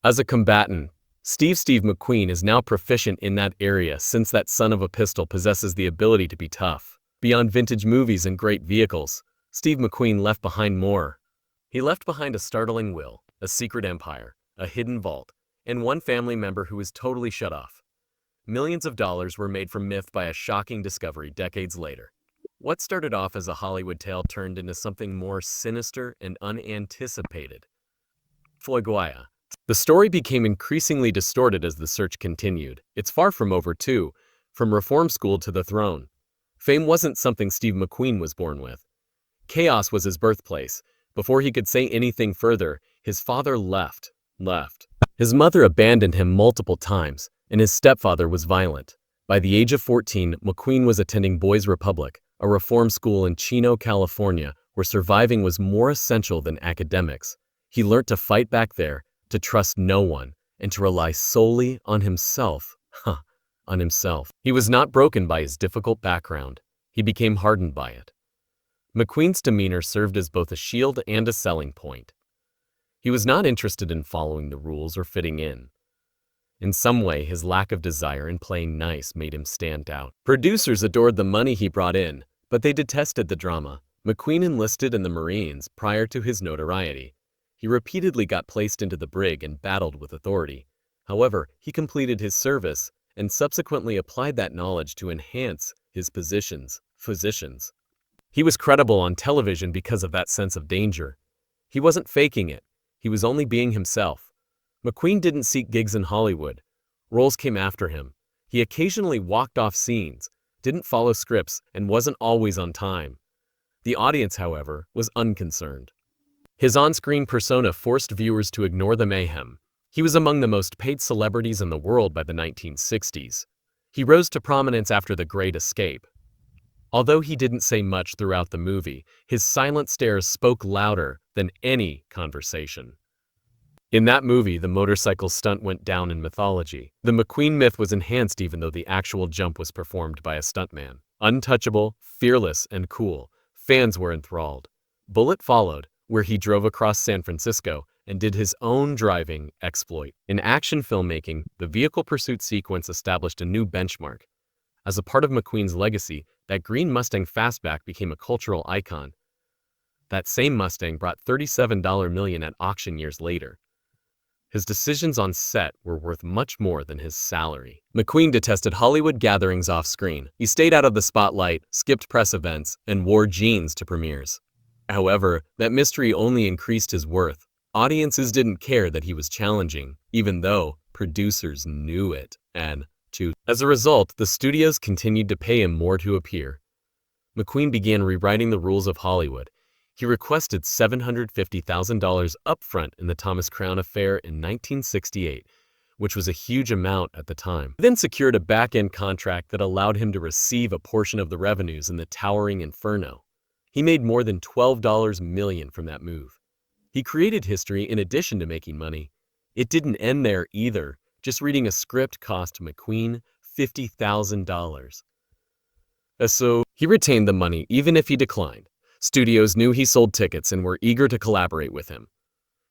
As a combatant, Steve McQueen is now proficient in that area since that son of a pistol possesses the ability to be tough. Beyond vintage movies and great vehicles, Steve McQueen left behind more. He left behind a startling will, a secret empire, a hidden vault, and one family member who was totally shut off. Millions of dollars were made from myth by a shocking discovery decades later. What started off as a Hollywood tale turned into something more sinister and unanticipated. Flaguaya. The story became increasingly distorted as the search continued. It's far from over, too, from reform school to the throne. Fame wasn't something Steve McQueen was born with. Chaos was his birthplace. Before he could say anything further, his father left. His mother abandoned him multiple times, and his stepfather was violent. By the age of 14, McQueen was attending Boys Republic, a reform school in Chino, California, where surviving was more essential than academics. He learned to fight back there, to trust no one, and to rely solely on himself. He was not broken by his difficult background. He became hardened by it. McQueen's demeanor served as both a shield and a selling point. He was not interested in following the rules or fitting in. In some way, his lack of desire in playing nice made him stand out. Producers adored the money he brought in, but they detested the drama. McQueen enlisted in the Marines prior to his notoriety. He repeatedly got placed into the brig and battled with authority. However, he completed his service and subsequently applied that knowledge to enhance his positions. He was credible on television because of that sense of danger. He wasn't faking it. He was only being himself. McQueen didn't seek gigs in Hollywood. Roles came after him. He occasionally walked off scenes, didn't follow scripts, and wasn't always on time. The audience, however, was unconcerned. His on-screen persona forced viewers to ignore the mayhem. He was among the most paid celebrities in the world by the 1960s. He rose to prominence after The Great Escape. Although he didn't say much throughout the movie, his silent stares spoke louder than any conversation. In that movie, the motorcycle stunt went down in mythology. The McQueen myth was enhanced even though the actual jump was performed by a stuntman. Untouchable, fearless, and cool, fans were enthralled. Bullet followed, where he drove across San Francisco and did his own driving exploit. In action filmmaking, the vehicle pursuit sequence established a new benchmark. As a part of McQueen's legacy, that green Mustang fastback became a cultural icon. That same Mustang brought $37 million at auction years later. His decisions on set were worth much more than his salary. McQueen detested Hollywood gatherings off-screen. He stayed out of the spotlight, skipped press events, and wore jeans to premieres. However, that mystery only increased his worth. Audiences didn't care that he was challenging, even though producers knew it. As a result, the studios continued to pay him more to appear. McQueen began rewriting the rules of Hollywood. He requested $750,000 upfront in the Thomas Crown affair in 1968, which was a huge amount at the time. He then secured a back-end contract that allowed him to receive a portion of the revenues in the towering Inferno. He made more than $12 million from that move. He created history in addition to making money. It didn't end there either. Just reading a script cost McQueen $50,000. So he retained the money even if he declined. Studios knew he sold tickets and were eager to collaborate with him.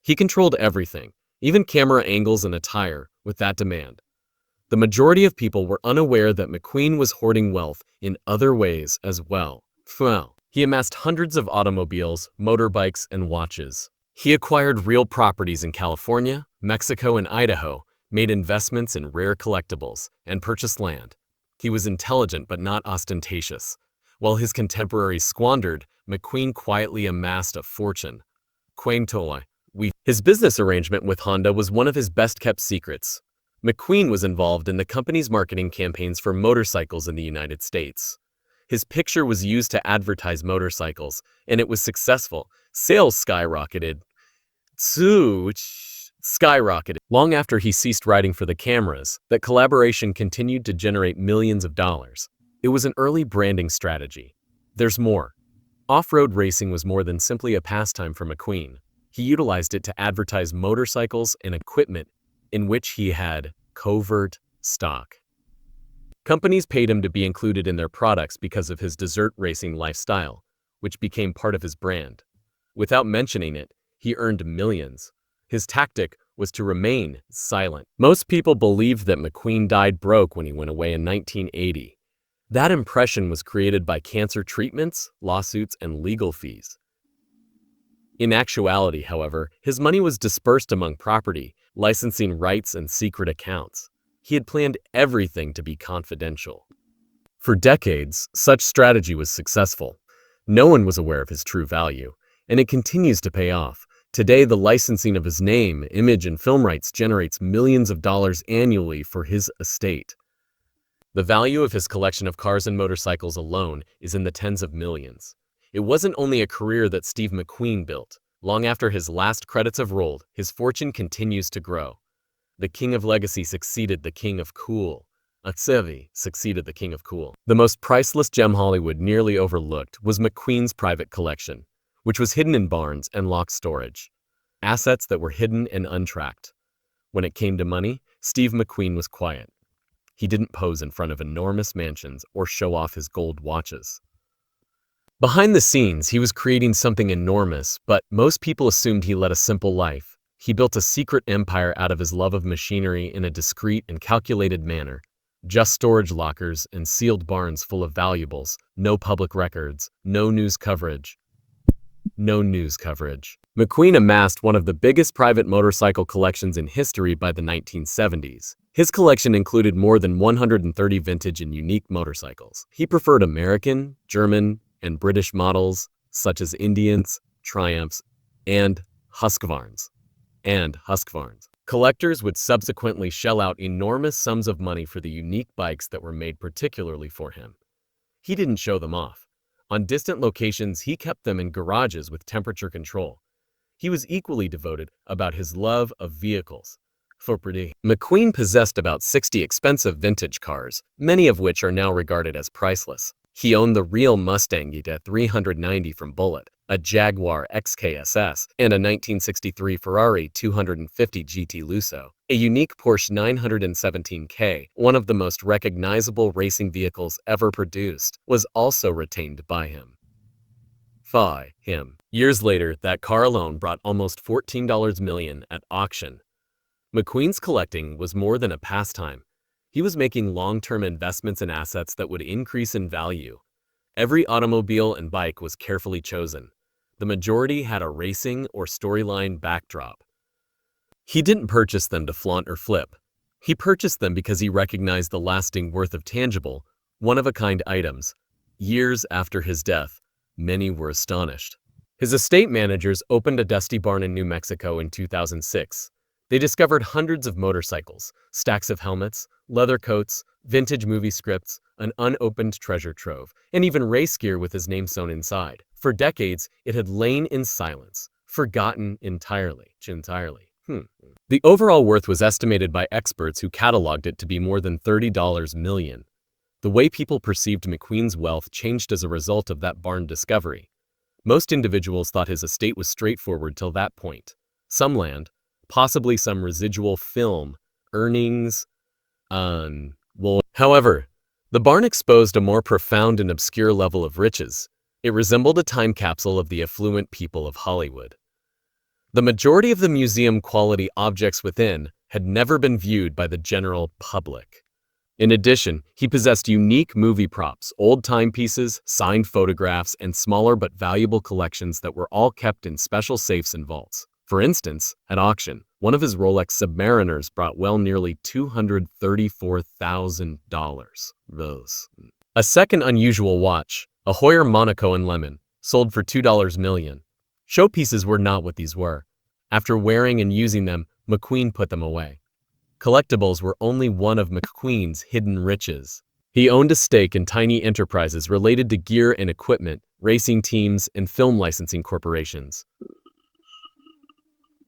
He controlled everything, even camera angles and attire, with that demand. The majority of people were unaware that McQueen was hoarding wealth in other ways as well. He amassed hundreds of automobiles, motorbikes, and watches. He acquired real properties in California, Mexico, and Idaho, made investments in rare collectibles, and purchased land. He was intelligent but not ostentatious. While his contemporaries squandered, McQueen quietly amassed a fortune. His business arrangement with Honda was one of his best-kept secrets. McQueen was involved in the company's marketing campaigns for motorcycles in the United States. His picture was used to advertise motorcycles, and it was successful. Sales skyrocketed. Long after he ceased writing for the cameras, that collaboration continued to generate millions of dollars. It was an early branding strategy. There's more. Off-road racing was more than simply a pastime for McQueen. He utilized it to advertise motorcycles and equipment in which he had covert stock. Companies paid him to be included in their products because of his desert racing lifestyle, which became part of his brand. Without mentioning it, he earned millions. His tactic was to remain silent. Most people believed that McQueen died broke when he went away in 1980. That impression was created by cancer treatments, lawsuits, and legal fees. In actuality, however, his money was dispersed among property, licensing rights, and secret accounts. He had planned everything to be confidential. For decades, such strategy was successful. No one was aware of his true value, and it continues to pay off. Today, the licensing of his name, image, and film rights generates millions of dollars annually for his estate. The value of his collection of cars and motorcycles alone is in the tens of millions. It wasn't only a career that Steve McQueen built. Long after his last credits have rolled, his fortune continues to grow. The king of legacy succeeded the king of cool. Atsevi succeeded the king of cool. The most priceless gem Hollywood nearly overlooked was McQueen's private collection, which was hidden in barns and locked storage. Assets that were hidden and untracked. When it came to money, Steve McQueen was quiet. He didn't pose in front of enormous mansions or show off his gold watches. Behind the scenes, he was creating something enormous, but most people assumed he led a simple life. He built a secret empire out of his love of machinery in a discreet and calculated manner. Just storage lockers and sealed barns full of valuables, no public records, no news coverage. McQueen amassed one of the biggest private motorcycle collections in history by the 1970s. His collection included more than 130 vintage and unique motorcycles. He preferred American, German, and British models such as Indians, Triumphs, and Husqvarnas. Collectors would subsequently shell out enormous sums of money for the unique bikes that were made particularly for him. He didn't show them off. On distant locations, he kept them in garages with temperature control. He was equally devoted about his love of vehicles. McQueen possessed about 60 expensive vintage cars, many of which are now regarded as priceless. He owned the real Mustang GT390 from Bullitt, a Jaguar XKSS, and a 1963 Ferrari 250 GT Lusso. A unique Porsche 917K, one of the most recognizable racing vehicles ever produced, was also retained by him. Years later, that car alone brought almost $14 million at auction. McQueen's collecting was more than a pastime. He was making long-term investments in assets that would increase in value. Every automobile and bike was carefully chosen. The majority had a racing or storyline backdrop. He didn't purchase them to flaunt or flip. He purchased them because he recognized the lasting worth of tangible, one-of-a-kind items. Years after his death, many were astonished. His estate managers opened a dusty barn in New Mexico in 2006. They discovered hundreds of motorcycles, stacks of helmets, leather coats, vintage movie scripts, an unopened treasure trove, and even race gear with his name sewn inside. For decades, it had lain in silence, forgotten entirely. The overall worth was estimated by experts who cataloged it to be more than $30 million. The way people perceived McQueen's wealth changed as a result of that barn discovery. Most individuals thought his estate was straightforward till that point. Some land, possibly some residual film, earnings, However, the barn exposed a more profound and obscure level of riches. It resembled a time capsule of the affluent people of Hollywood. The majority of the museum-quality objects within had never been viewed by the general public. In addition, he possessed unique movie props, old timepieces, signed photographs, and smaller but valuable collections that were all kept in special safes and vaults. For instance, at auction, one of his Rolex Submariners brought nearly $234,000. A second unusual watch, a Heuer Monaco in lemon, sold for $2 million. Showpieces were not what these were. After wearing and using them, McQueen put them away. Collectibles were only one of McQueen's hidden riches. He owned a stake in tiny enterprises related to gear and equipment, racing teams, and film licensing corporations.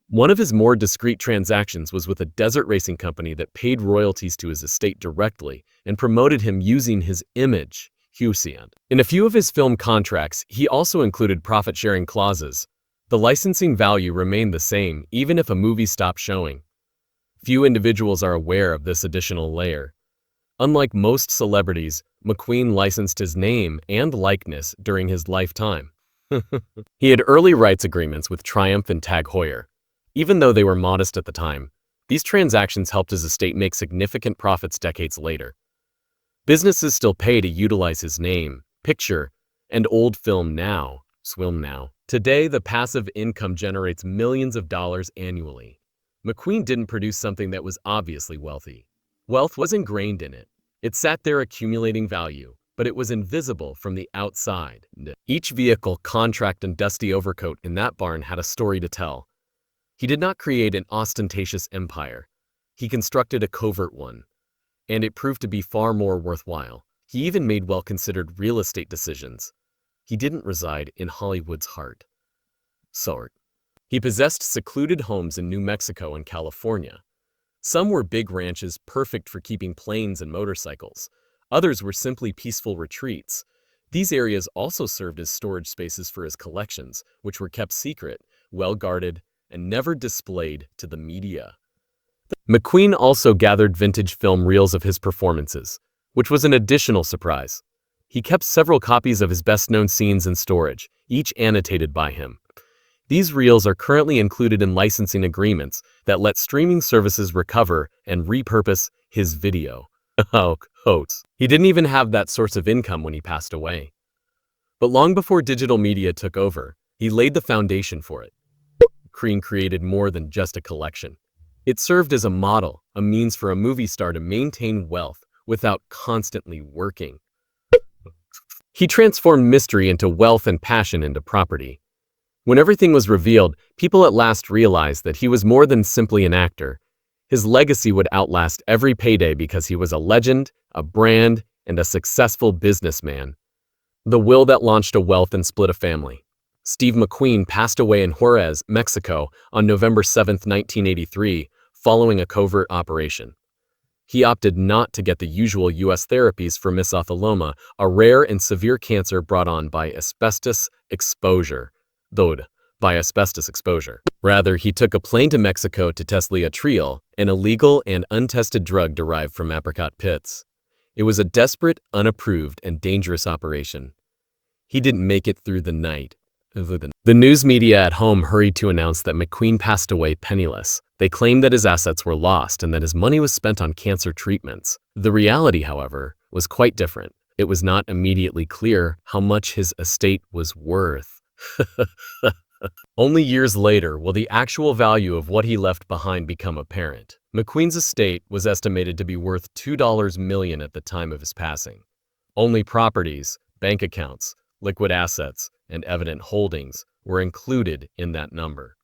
One of his more discreet transactions was with a desert racing company that paid royalties to his estate directly and promoted him using his image, Husein. In a few of his film contracts, he also included profit-sharing clauses. The licensing value remained the same even if a movie stopped showing. Few individuals are aware of this additional layer. Unlike most celebrities, McQueen licensed his name and likeness during his lifetime. He had early rights agreements with Triumph and Tag Heuer. Even though they were modest at the time, these transactions helped his estate make significant profits decades later. Businesses still pay to utilize his name, picture, and old film now. Today, the passive income generates millions of dollars annually. McQueen didn't produce something that was obviously wealthy. Wealth was ingrained in it. It sat there accumulating value, but it was invisible from the outside. Each vehicle, contract, and dusty overcoat in that barn had a story to tell. He did not create an ostentatious empire. He constructed a covert one, and it proved to be far more worthwhile. He even made well-considered real estate decisions. He didn't reside in Hollywood's heart. He possessed secluded homes in New Mexico and California. Some were big ranches perfect for keeping planes and motorcycles. Others were simply peaceful retreats. These areas also served as storage spaces for his collections, which were kept secret, well-guarded, and never displayed to the media. McQueen also gathered vintage film reels of his performances, which was an additional surprise. He kept several copies of his best-known scenes in storage, each annotated by him. These reels are currently included in licensing agreements that let streaming services recover and repurpose his video. He didn't even have that source of income when he passed away. But long before digital media took over, he laid the foundation for it. McQueen created more than just a collection. It served as a model, a means for a movie star to maintain wealth without constantly working. He transformed mystery into wealth and passion into property. When everything was revealed, people at last realized that he was more than simply an actor. His legacy would outlast every payday because he was a legend, a brand, and a successful businessman. The will that launched a wealth and split a family. Steve McQueen passed away in Juarez, Mexico on November 7, 1983, following a covert operation. He opted not to get the usual U.S. therapies for mesothelioma, a rare and severe cancer brought on by asbestos exposure. Rather, he took a plane to Mexico to test leotriol, an illegal and untested drug derived from apricot pits. It was a desperate, unapproved, and dangerous operation. He didn't make it through the night. The news media at home hurried to announce that McQueen passed away penniless. They claimed that his assets were lost and that his money was spent on cancer treatments. The reality, however, was quite different. It was not immediately clear how much his estate was worth. Only years later will the actual value of what he left behind become apparent. McQueen's estate was estimated to be worth $2 million at the time of his passing. Only properties, bank accounts, liquid assets, and evident holdings were included in that number.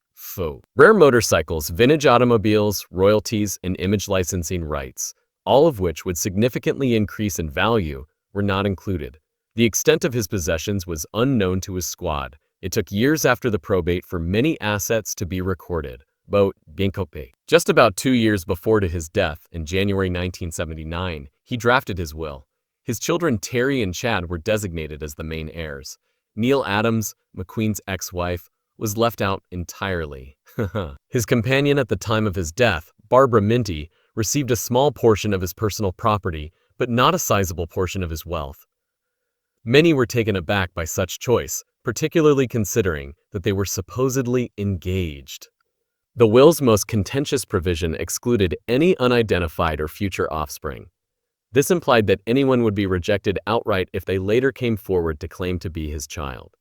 Rare motorcycles, vintage automobiles, royalties, and image licensing rights, all of which would significantly increase in value, were not included. The extent of his possessions was unknown to his squad. It took years after the probate for many assets to be recorded. Just about 2 years before his death, in January 1979, he drafted his will. His children Terry and Chad were designated as the main heirs. Neil Adams, McQueen's ex-wife, was left out entirely. His companion at the time of his death, Barbara Minty, received a small portion of his personal property, but not a sizable portion of his wealth. Many were taken aback by such choice, particularly considering that they were supposedly engaged. The will's most contentious provision excluded any unidentified or future offspring. This implied that anyone would be rejected outright if they later came forward to claim to be his child.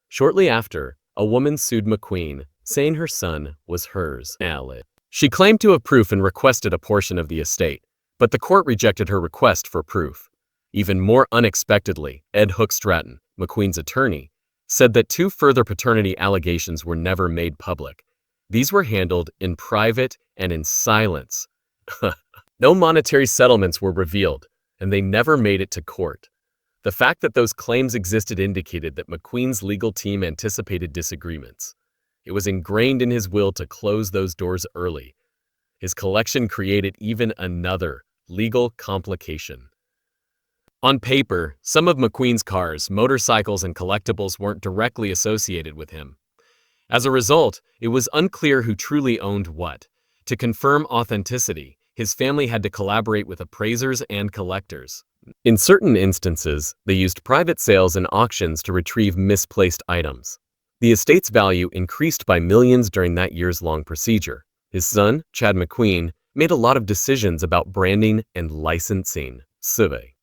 Shortly after, a woman sued McQueen, saying her son was hers. She claimed to have proof and requested a portion of the estate, but the court rejected her request for proof. Even more unexpectedly, Ed Hook Stratton, McQueen's attorney, said that 2 further paternity allegations were never made public. These were handled in private and in silence. No monetary settlements were revealed, and they never made it to court. The fact that those claims existed indicated that McQueen's legal team anticipated disagreements. It was ingrained in his will to close those doors early. His collection created even another legal complication. On paper, some of McQueen's cars, motorcycles, and collectibles weren't directly associated with him. As a result, it was unclear who truly owned what. To confirm authenticity, his family had to collaborate with appraisers and collectors. In certain instances, they used private sales and auctions to retrieve misplaced items. The estate's value increased by millions during that years-long procedure. His son, Chad McQueen, made a lot of decisions about branding and licensing.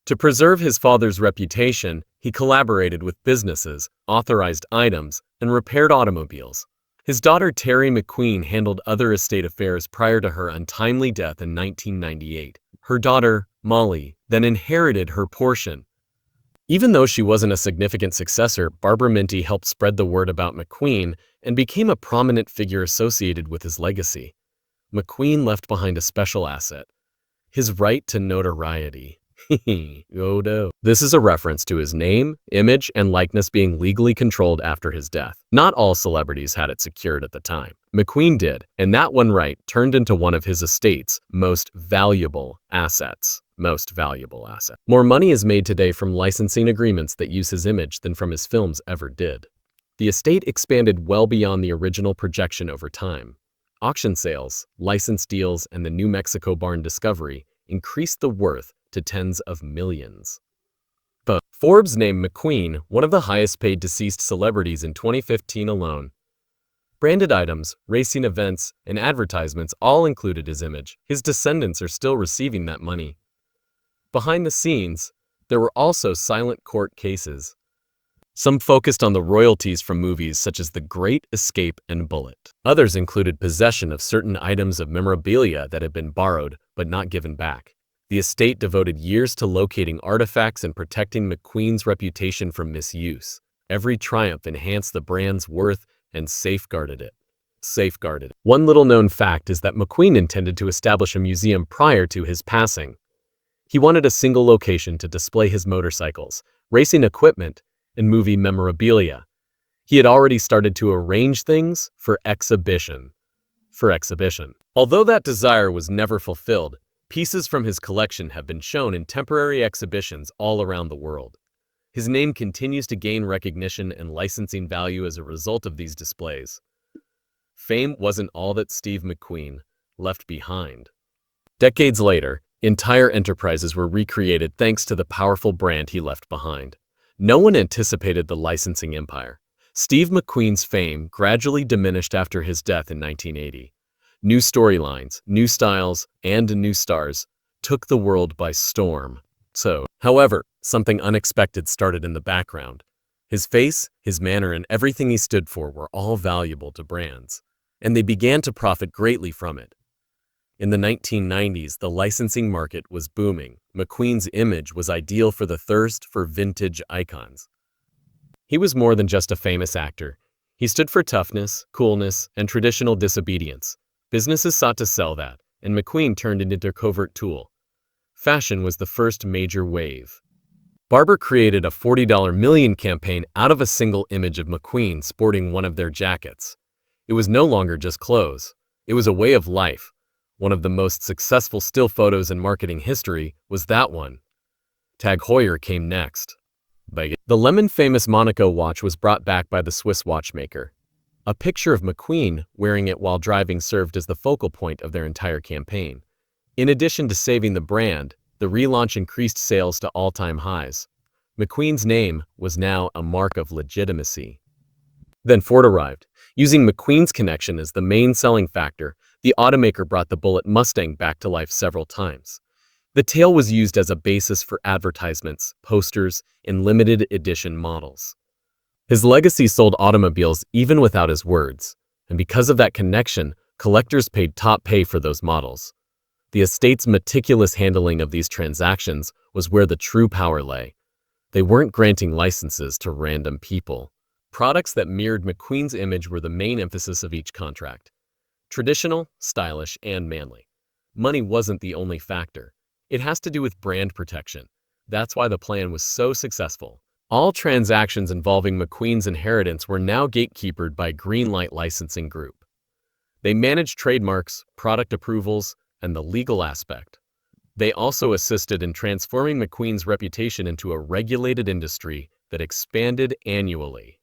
To preserve his father's reputation, he collaborated with businesses, authorized items, and repaired automobiles. His daughter Terry McQueen handled other estate affairs prior to her untimely death in 1998. Her daughter, Molly, then inherited her portion. Even though she wasn't a significant successor, Barbara Minty helped spread the word about McQueen and became a prominent figure associated with his legacy. McQueen left behind a special asset: his right to notoriety. Oh no. This is a reference to his name, image, and likeness being legally controlled after his death. Not all celebrities had it secured at the time. McQueen did, and that one right turned into one of his estate's most valuable assets. More money is made today from licensing agreements that use his image than from his films ever did. The estate expanded well beyond the original projection over time. Auction sales, license deals, and the New Mexico barn discovery increased the worth to tens of millions. But Forbes named McQueen one of the highest-paid deceased celebrities in 2015 alone. Branded items, racing events, and advertisements all included his image. His descendants are still receiving that money. Behind the scenes, there were also silent court cases. Some focused on the royalties from movies such as The Great Escape and Bullet. Others included possession of certain items of memorabilia that had been borrowed but not given back. The estate devoted years to locating artifacts and protecting McQueen's reputation from misuse. Every triumph enhanced the brand's worth and safeguarded it. One little-known fact is that McQueen intended to establish a museum prior to his passing. He wanted a single location to display his motorcycles, racing equipment, and movie memorabilia. He had already started to arrange things for exhibition. Although that desire was never fulfilled, pieces from his collection have been shown in temporary exhibitions all around the world. His name continues to gain recognition and licensing value as a result of these displays. Fame wasn't all that Steve McQueen left behind. Decades later, entire enterprises were recreated thanks to the powerful brand he left behind. No one anticipated the licensing empire. Steve McQueen's fame gradually diminished after his death in 1980. New storylines, new styles, and new stars took the world by storm. However, something unexpected started in the background. His face, his manner, and everything he stood for were all valuable to brands, and they began to profit greatly from it. In the 1990s, the licensing market was booming. McQueen's image was ideal for the thirst for vintage icons. He was more than just a famous actor. He stood for toughness, coolness, and traditional disobedience. Businesses sought to sell that, and McQueen turned it into a covert tool. Fashion was the first major wave. Barber created a $40 million campaign out of a single image of McQueen sporting one of their jackets. It was no longer just clothes. It was a way of life. One of the most successful still photos in marketing history was that one. Tag Heuer came next. The lemon-famous Monaco watch was brought back by the Swiss watchmaker. A picture of McQueen wearing it while driving served as the focal point of their entire campaign. In addition to saving the brand, the relaunch increased sales to all-time highs. McQueen's name was now a mark of legitimacy. Then Ford arrived. Using McQueen's connection as the main selling factor, the automaker brought the Bullitt Mustang back to life several times. The tail was used as a basis for advertisements, posters, and limited edition models. His legacy sold automobiles even without his words, and because of that connection, collectors paid top pay for those models. The estate's meticulous handling of these transactions was where the true power lay. They weren't granting licenses to random people. Products that mirrored McQueen's image were the main emphasis of each contract. Traditional, stylish, and manly. Money wasn't the only factor. It has to do with brand protection. That's why the plan was so successful. All transactions involving McQueen's inheritance were now gatekeepered by Greenlight Licensing Group. They managed trademarks, product approvals, and the legal aspect. They also assisted in transforming McQueen's reputation into a regulated industry that expanded annually.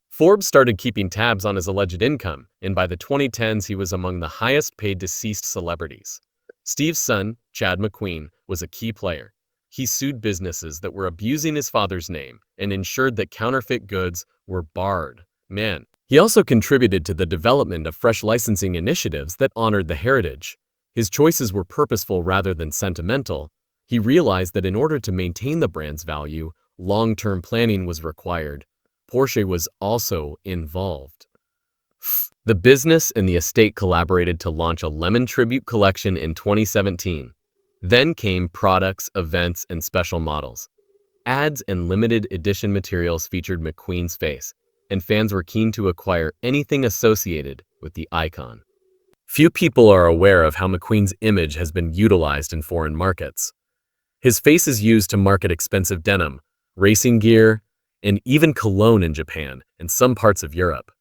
Forbes started keeping tabs on his alleged income, and by the 2010s he was among the highest-paid deceased celebrities. Steve's son, Chad McQueen, was a key player. He sued businesses that were abusing his father's name and ensured that counterfeit goods were barred. man. He also contributed to the development of fresh licensing initiatives that honored the heritage. His choices were purposeful rather than sentimental. He realized that in order to maintain the brand's value, long-term planning was required. Porsche was also involved. The business and the estate collaborated to launch a lemon tribute collection in 2017. Then came products, events, and special models. Ads and limited edition materials featured McQueen's face, and fans were keen to acquire anything associated with the icon. Few people are aware of how McQueen's image has been utilized in foreign markets. His face is used to market expensive denim, racing gear, and even cologne in Japan and some parts of Europe.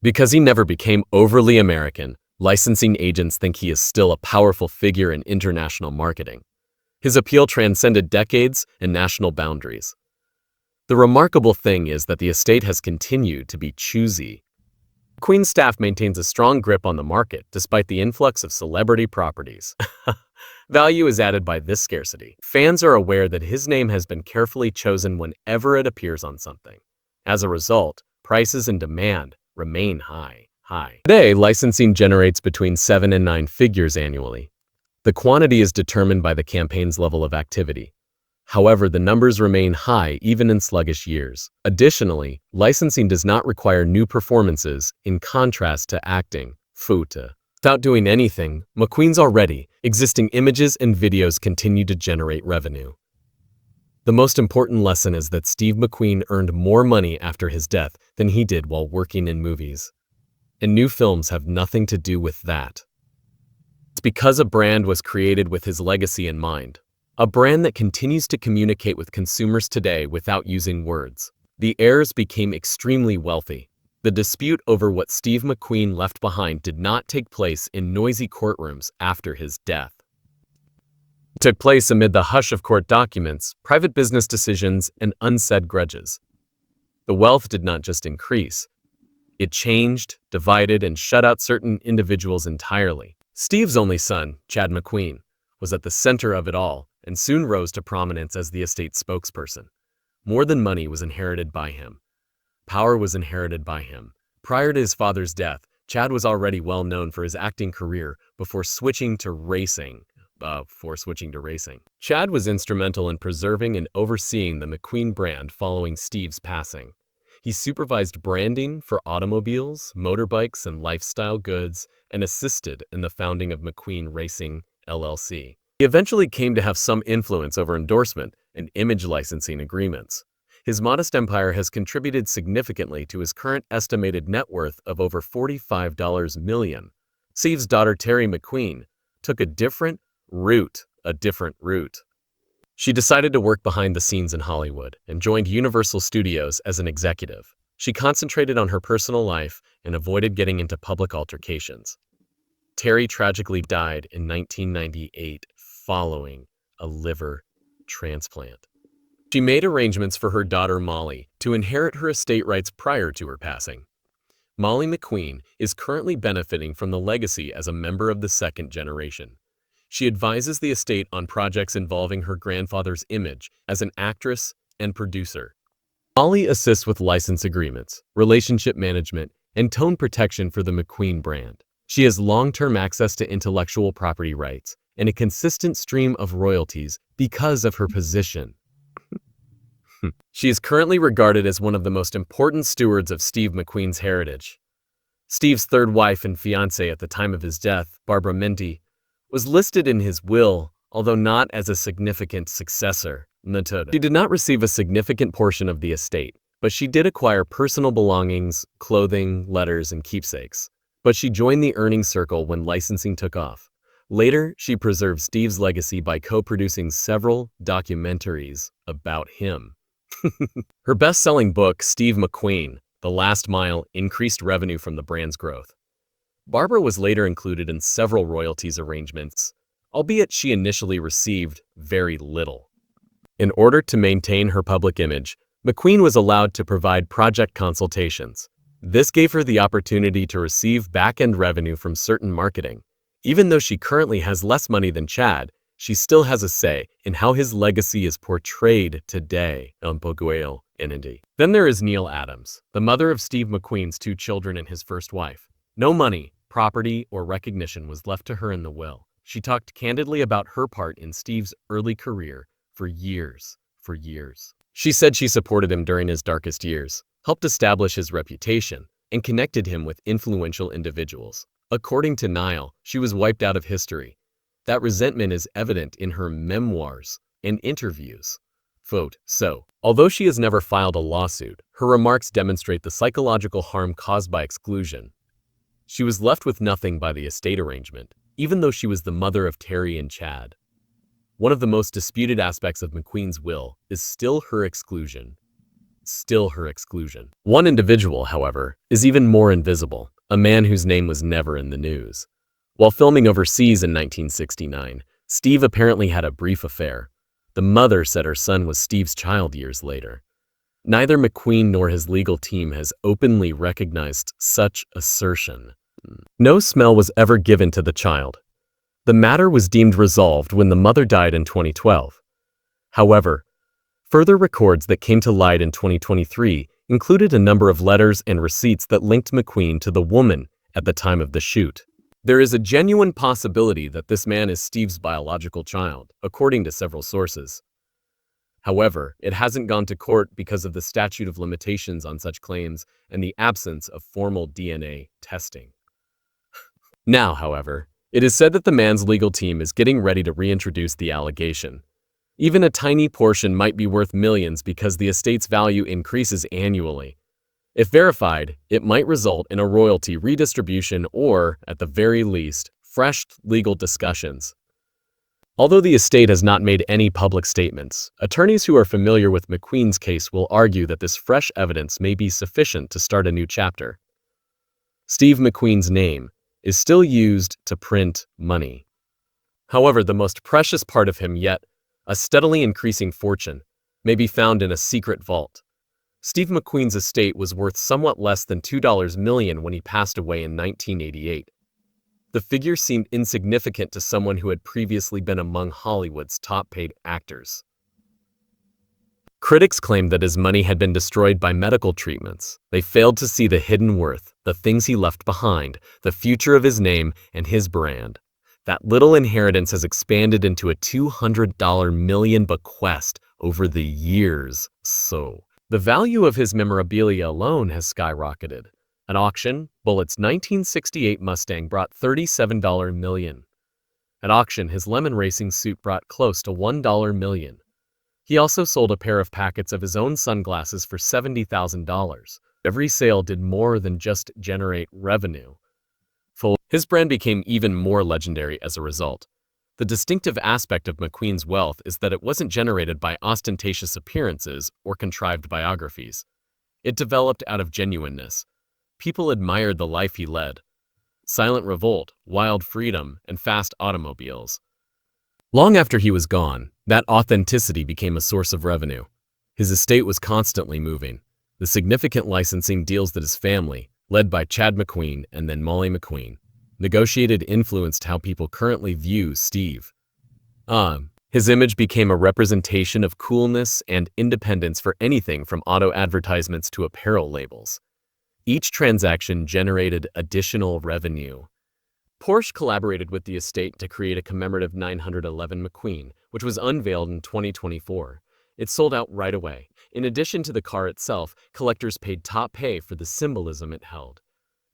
Because he never became overly American, licensing agents think he is still a powerful figure in international marketing. His appeal transcended decades and national boundaries. The remarkable thing is that the estate has continued to be choosy. McQueen's staff maintains a strong grip on the market despite the influx of celebrity properties. Value is added by this scarcity. Fans are aware that his name has been carefully chosen whenever it appears on something. As a result, prices and demand remain high. Today, licensing generates between 7 and 9 figures annually. The quantity is determined by the campaign's level of activity. However, the numbers remain high even in sluggish years. Additionally, licensing does not require new performances, in contrast to acting, foota. Without doing anything, McQueen's already existing images and videos continue to generate revenue. The most important lesson is that Steve McQueen earned more money after his death than he did while working in movies. And new films have nothing to do with that. It's because a brand was created with his legacy in mind. A brand that continues to communicate with consumers today without using words. The heirs became extremely wealthy. The dispute over what Steve McQueen left behind did not take place in noisy courtrooms after his death. It took place amid the hush of court documents, private business decisions, and unsaid grudges. The wealth did not just increase. It changed, divided, and shut out certain individuals entirely. Steve's only son, Chad McQueen, was at the center of it all and soon rose to prominence as the estate's spokesperson. More than money was inherited by him. Power was inherited by him. Prior to his father's death, Chad was already well known for his acting career before switching to racing. Chad was instrumental in preserving and overseeing the McQueen brand following Steve's passing. He supervised branding for automobiles, motorbikes, and lifestyle goods, and assisted in the founding of McQueen Racing, LLC. He eventually came to have some influence over endorsement and image licensing agreements. His modest empire has contributed significantly to his current estimated net worth of over $45 million. Steve's daughter Terry McQueen took a different route. She decided to work behind the scenes in Hollywood and joined Universal Studios as an executive. She concentrated on her personal life and avoided getting into public altercations. Terry tragically died in 1998 following a liver transplant. She made arrangements for her daughter Molly to inherit her estate rights prior to her passing. Molly McQueen is currently benefiting from the legacy as a member of the second generation. She advises the estate on projects involving her grandfather's image as an actress and producer. Molly assists with license agreements, relationship management, and tone protection for the McQueen brand. She has long-term access to intellectual property rights and a consistent stream of royalties because of her position. She is currently regarded as one of the most important stewards of Steve McQueen's heritage. Steve's third wife and fiancée at the time of his death, Barbara Minty, was listed in his will, although not as a significant successor. She did not receive a significant portion of the estate, but she did acquire personal belongings, clothing, letters, and keepsakes. But she joined the earning circle when licensing took off. Later, she preserved Steve's legacy by co-producing several documentaries about him. Her best-selling book, Steve McQueen, The Last Mile, increased revenue from the brand's growth. Barbara was later included in several royalties arrangements, albeit she initially received very little. In order to maintain her public image, McQueen was allowed to provide project consultations. This gave her the opportunity to receive back-end revenue from certain marketing. Even though she currently has less money than Chad, she still has a say in how his legacy is portrayed today. entity. Then there is Neil Adams, the mother of Steve McQueen's 2 children and his first wife. No money, property, or recognition was left to her in the will. She talked candidly about her part in Steve's early career for years. She said she supported him during his darkest years, helped establish his reputation, and connected him with influential individuals. According to Niall, she was wiped out of history. That resentment is evident in her memoirs and interviews. Although she has never filed a lawsuit, her remarks demonstrate the psychological harm caused by exclusion. She was left with nothing by the estate arrangement, even though she was the mother of Terry and Chad. One of the most disputed aspects of McQueen's will is still her exclusion. One individual, however, is even more invisible, a man whose name was never in the news. While filming overseas in 1969, Steve apparently had a brief affair. The mother said her son was Steve's child years later. Neither McQueen nor his legal team has openly recognized such assertion. No smell was ever given to the child. The matter was deemed resolved when the mother died in 2012. However, further records that came to light in 2023 included a number of letters and receipts that linked McQueen to the woman at the time of the shoot. There is a genuine possibility that this man is Steve's biological child, according to several sources. However, it hasn't gone to court because of the statute of limitations on such claims and the absence of formal DNA testing. Now, however, it is said that the man's legal team is getting ready to reintroduce the allegation. Even a tiny portion might be worth millions because the estate's value increases annually. If verified, it might result in a royalty redistribution or, at the very least, fresh legal discussions. Although the estate has not made any public statements, attorneys who are familiar with McQueen's case will argue that this fresh evidence may be sufficient to start a new chapter. Steve McQueen's name is still used to print money. However, the most precious part of him yet, a steadily increasing fortune, may be found in a secret vault. Steve McQueen's estate was worth somewhat less than $2 million when he passed away in 1988. The figure seemed insignificant to someone who had previously been among Hollywood's top-paid actors. Critics claimed that his money had been destroyed by medical treatments. They failed to see the hidden worth, the things he left behind, the future of his name and his brand. That little inheritance has expanded into a $200 million bequest over the years. The value of his memorabilia alone has skyrocketed. At auction, Bullitt's 1968 Mustang brought $37 million. At auction, his lemon racing suit brought close to $1 million. He also sold a pair of packets of his own sunglasses for $70,000. Every sale did more than just generate revenue. His brand became even more legendary as a result. The distinctive aspect of McQueen's wealth is that it wasn't generated by ostentatious appearances or contrived biographies. It developed out of genuineness. People admired the life he led. Silent revolt, wild freedom, and fast automobiles. Long after he was gone, that authenticity became a source of revenue. His estate was constantly moving. The significant licensing deals that his family, led by Chad McQueen and then Molly McQueen, negotiated influenced how people currently view Steve. His image became a representation of coolness and independence for anything from auto advertisements to apparel labels. Each transaction generated additional revenue. Porsche collaborated with the estate to create a commemorative 911 McQueen, which was unveiled in 2024. It sold out right away. In addition to the car itself, collectors paid top pay for the symbolism it held.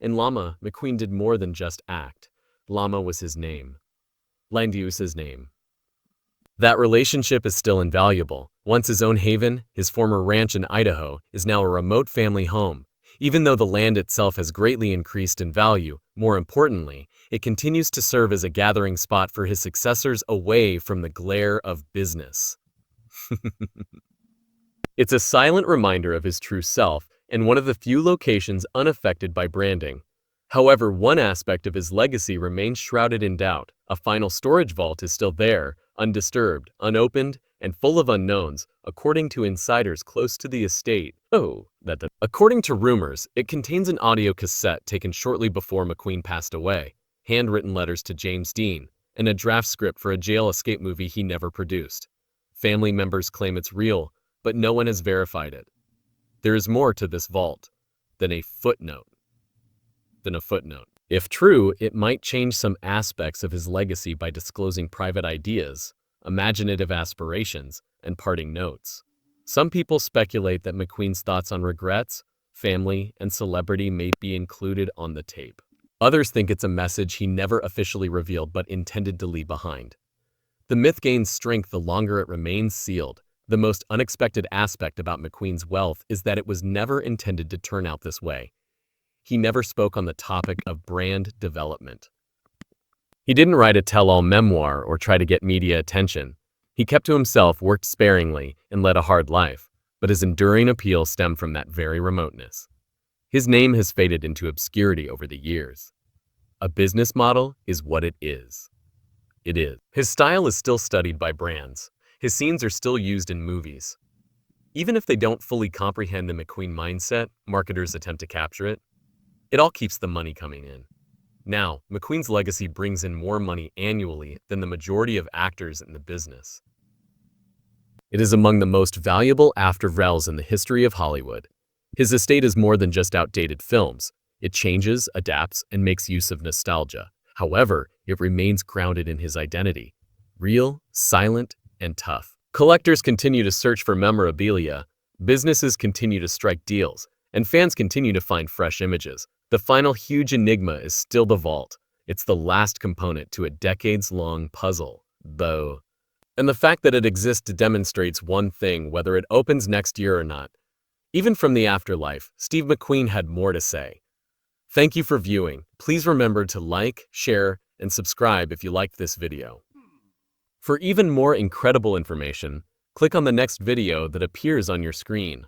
In Llama, McQueen did more than just act. Llama was his name. Land use his name. That relationship is still invaluable. Once his own haven, his former ranch in Idaho is now a remote family home. Even though the land itself has greatly increased in value, more importantly, it continues to serve as a gathering spot for his successors away from the glare of business. It's a silent reminder of his true self and one of the few locations unaffected by branding. However, one aspect of his legacy remains shrouded in doubt. A final storage vault is still there, undisturbed, unopened, and full of unknowns, according to insiders close to the estate. According to rumors, it contains an audio cassette taken shortly before McQueen passed away, handwritten letters to James Dean, and a draft script for a jail escape movie he never produced. Family members claim it's real, but no one has verified it. There is more to this vault than a footnote. If true, it might change some aspects of his legacy by disclosing private ideas, imaginative aspirations, and parting notes. Some people speculate that McQueen's thoughts on regrets, family, and celebrity may be included on the tape. Others think it's a message he never officially revealed but intended to leave behind. The myth gains strength the longer it remains sealed. The most unexpected aspect about McQueen's wealth is that it was never intended to turn out this way. He never spoke on the topic of brand development. He didn't write a tell-all memoir or try to get media attention. He kept to himself, worked sparingly, and led a hard life, but his enduring appeal stemmed from that very remoteness. His name has faded into obscurity over the years. A business model is what it is. It is. His style is still studied by brands. His scenes are still used in movies. Even if they don't fully comprehend the McQueen mindset, marketers attempt to capture it. It all keeps the money coming in. Now, McQueen's legacy brings in more money annually than the majority of actors in the business. It is among the most valuable after-rels in the history of Hollywood. His estate is more than just outdated films. It changes, adapts, and makes use of nostalgia. However, it remains grounded in his identity. Real, silent, and tough. Collectors continue to search for memorabilia, businesses continue to strike deals, and fans continue to find fresh images. The final huge enigma is still the vault. It's the last component to a decades-long puzzle, though. And the fact that it exists demonstrates one thing, whether it opens next year or not. Even from the afterlife, Steve McQueen had more to say. Thank you for viewing. Please remember to like, share, and subscribe if you liked this video. For even more incredible information, click on the next video that appears on your screen.